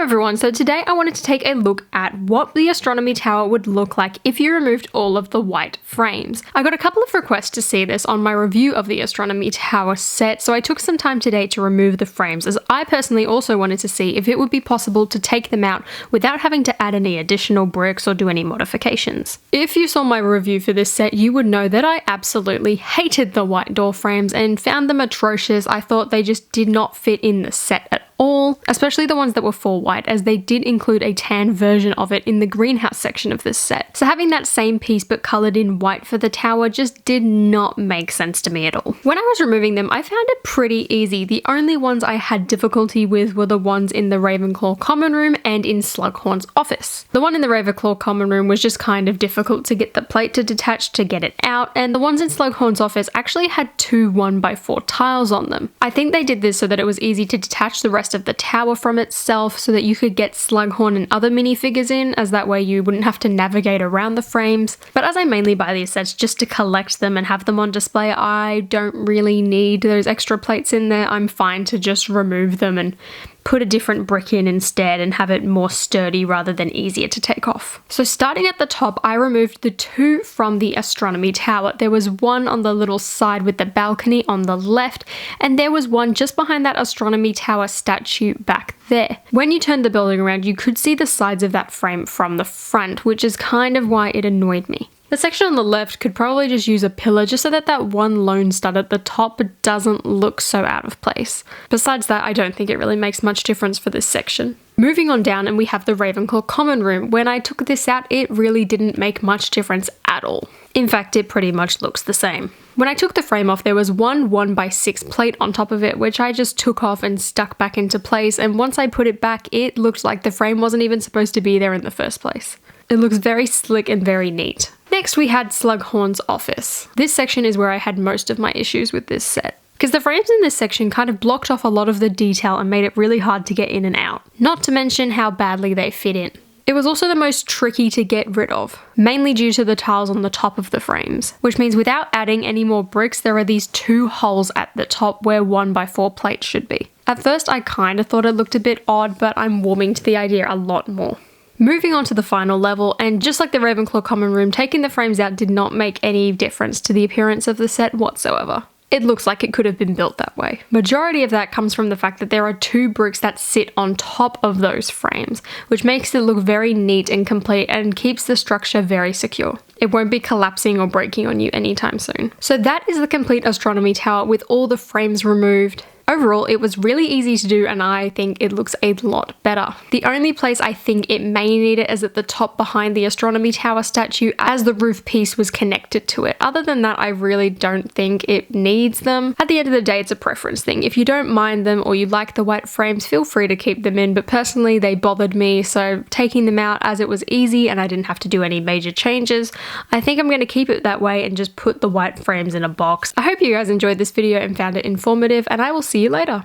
everyone, so today I wanted to take a look at what the astronomy tower would look like if you removed all of the white frames. I got a couple of requests to see this on my review of the astronomy tower set, so I took some time today to remove the frames, as I personally also wanted to see if it would be possible to take them out without having to add any additional bricks or do any modifications. If you saw my review for this set, you would know that I absolutely hated the white door frames and found them atrocious. I thought they just did not fit in the set at all, especially the ones that were full white, as they did include a tan version of it in the greenhouse section of this set. So having that same piece but coloured in white for the tower just did not make sense to me at all. When I was removing them, I found it pretty easy. The only ones I had difficulty with were the ones in the Ravenclaw common room and in Slughorn's office. The one in the Ravenclaw common room was just kind of difficult to get the plate to detach to get it out, and the ones in Slughorn's office actually had two 1x4 tiles on them. I think they did this so that it was easy to detach the rest of the tower from itself so that you could get Slughorn and other minifigures in, as that way you wouldn't have to navigate around the frames. But as I mainly buy these sets just to collect them and have them on display, I don't really need those extra plates in there. I'm fine to just remove them and put a different brick in instead and have it more sturdy rather than easier to take off. So starting at the top, I removed the two from the astronomy tower. There was one on the little side with the balcony on the left, and there was one just behind that astronomy tower statue back there. When you turned the building around, you could see the sides of that frame from the front, which is kind of why it annoyed me. The section on the left could probably just use a pillar just so that that one lone stud at the top doesn't look so out of place. Besides that, I don't think it really makes much difference for this section. Moving on down, and we have the Ravenclaw common room. When I took this out, it really didn't make much difference at all. In fact, it pretty much looks the same. When I took the frame off, there was one 1x6 plate on top of it, which I just took off and stuck back into place, and once I put it back, it looked like the frame wasn't even supposed to be there in the first place. It looks very slick and very neat. Next, we had Slughorn's office. This section is where I had most of my issues with this set, because the frames in this section kind of blocked off a lot of the detail and made it really hard to get in and out, not to mention how badly they fit in. It was also the most tricky to get rid of, mainly due to the tiles on the top of the frames, which means without adding any more bricks, there are these two holes at the top where 1x4 plates should be. At first, I kind of thought it looked a bit odd, but I'm warming to the idea a lot more. Moving on to the final level, and just like the Ravenclaw common room, taking the frames out did not make any difference to the appearance of the set whatsoever. It looks like it could have been built that way. Majority of that comes from the fact that there are two bricks that sit on top of those frames, which makes it look very neat and complete and keeps the structure very secure. It won't be collapsing or breaking on you anytime soon. So that is the complete astronomy tower with all the frames removed. Overall, it was really easy to do, and I think it looks a lot better. The only place I think it may need it is at the top behind the astronomy tower statue, as the roof piece was connected to it. Other than that, I really don't think it needs them. At the end of the day, it's a preference thing. If you don't mind them or you like the white frames, feel free to keep them in, but personally they bothered me, so taking them out, as it was easy and I didn't have to do any major changes, I think I'm going to keep it that way and just put the white frames in a box. I hope you guys enjoyed this video and found it informative, and I will see you later.